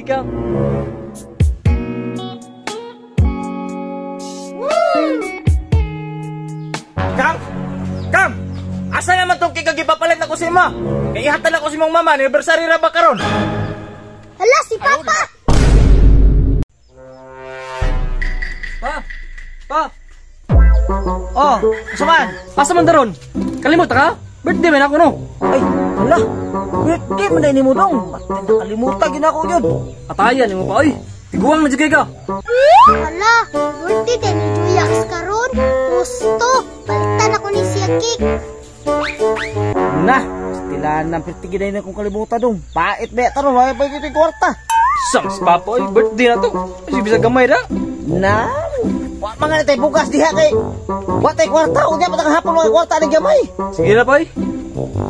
ka. Kang! Asa naman tong kikagipapalit na ko si ma? Kaya ihatan ako si mong mama, anniversary ra ba karon? Hala, si Papa! Pa! Oh, kusaman? Asa man daron? Kalimot ka? Birthday man ako no? Ay, hala. Birthday man na mo dong. Ba't nakalimutan gina ko yun? Atayan mo pa, oy. Tiguang na jigay ka. Hala, birthday din ni Juyax karon. Gusto, balitan ako ni siya cake. Nah, stilaan ng pirtigin na kung kalimutan dong. Pait be, taro, may pa yung kwarta. Sang si Papa, oy. Birthday na to. Kasi bisa gamay na. Na, wa mga natay bukas diha kay. Wa tay kwarta, unya pa hapon mga kwarta ni gamay. Sige na, pay.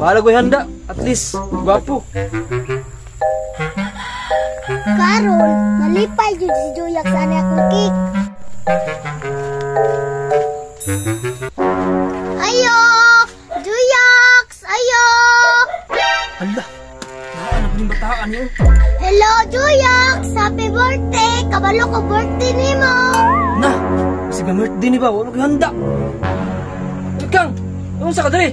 Bahala ko'y handa. At least, gwapo. Karon, malipay jud si Juyax sa akong cake. Ayo! Juyax! Ayo! Hala, naanak ng bataan yun. Hello, Juyax! Happy birthday! Kabalo ko birthday ni mo! Na, kasi ba birthday ni ba? Wala ko'y handa. Kang, ano sa kadali?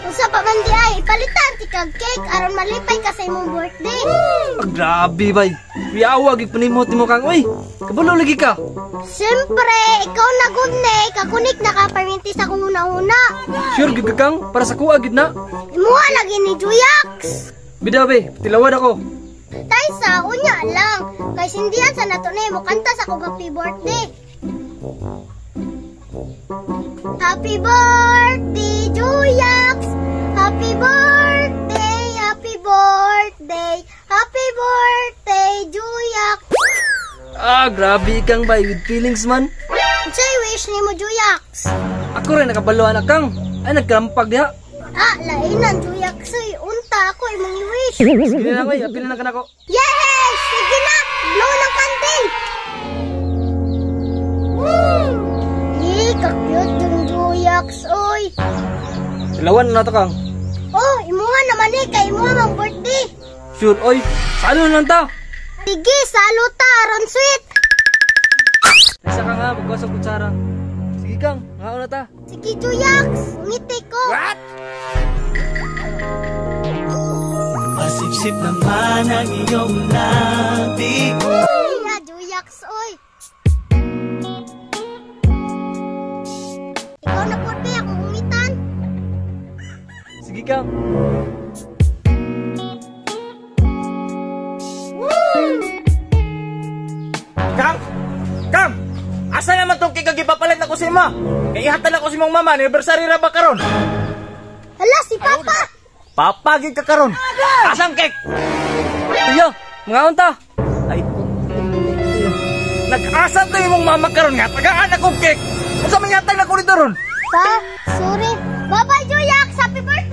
Usa pa man di ay, ipalitan ti kag cake aron malipay ka sa imong birthday. Grabe bay. Wiawag ipanimot mo kang oy. Kabalo lagi ka. Siyempre, ikaw na gudne, kakunik na ka perminti sa kung una-una. Sure gid ka kang para sa kuha gid na. Imuha lagi ni Juyax. Bida be, tilawad ako. Taysa, unya lang. Kay sindihan sa nato na mo kanta sa kong happy birthday. Happy birthday, Juyax! Happy birthday, happy birthday, happy birthday, Juyax! Ah, grabe kang bay with feelings man. Unsay wish ni mo, Juyax? Ako rin nakabalo anak kang. Ay nagkrampag diha. Ah, lainan, Juyax. Uy, unta ako imong wish. Sige na koy, apil na kanako. Yes! Sige na! Blow ng candle! Ka-cute yung Juyax, oy. Tilawan na to kang. Oh, imuha naman kay imuha mang birthday. Sure oy. Salo na lang ta. Sige, saluta, aron sweet. Isa ka nga magkuha sa kutsara. Sige kang, ngaon na ta. Sige, Juyax, ngiti ko. What? Masipsip naman ang iyong labi. Iya, Juyax, oy. Ikaw na po, be, akong umitan. Sige kang. Kang! Asa naman tong kikagipapalit na ko si ma? Kaya ihatan ako si mong mama, anniversary ra ba karon? Hala, si Papa. Papagid ka karon. Asang cake? Iyo, ngaon ta. Ay, nag-asa to yung mong mama karon nga. Tagaan akong cake. Kung sa mga yatag na ko nito ron. Pa, sorry. Bye-bye, Juyax. Happy birthday.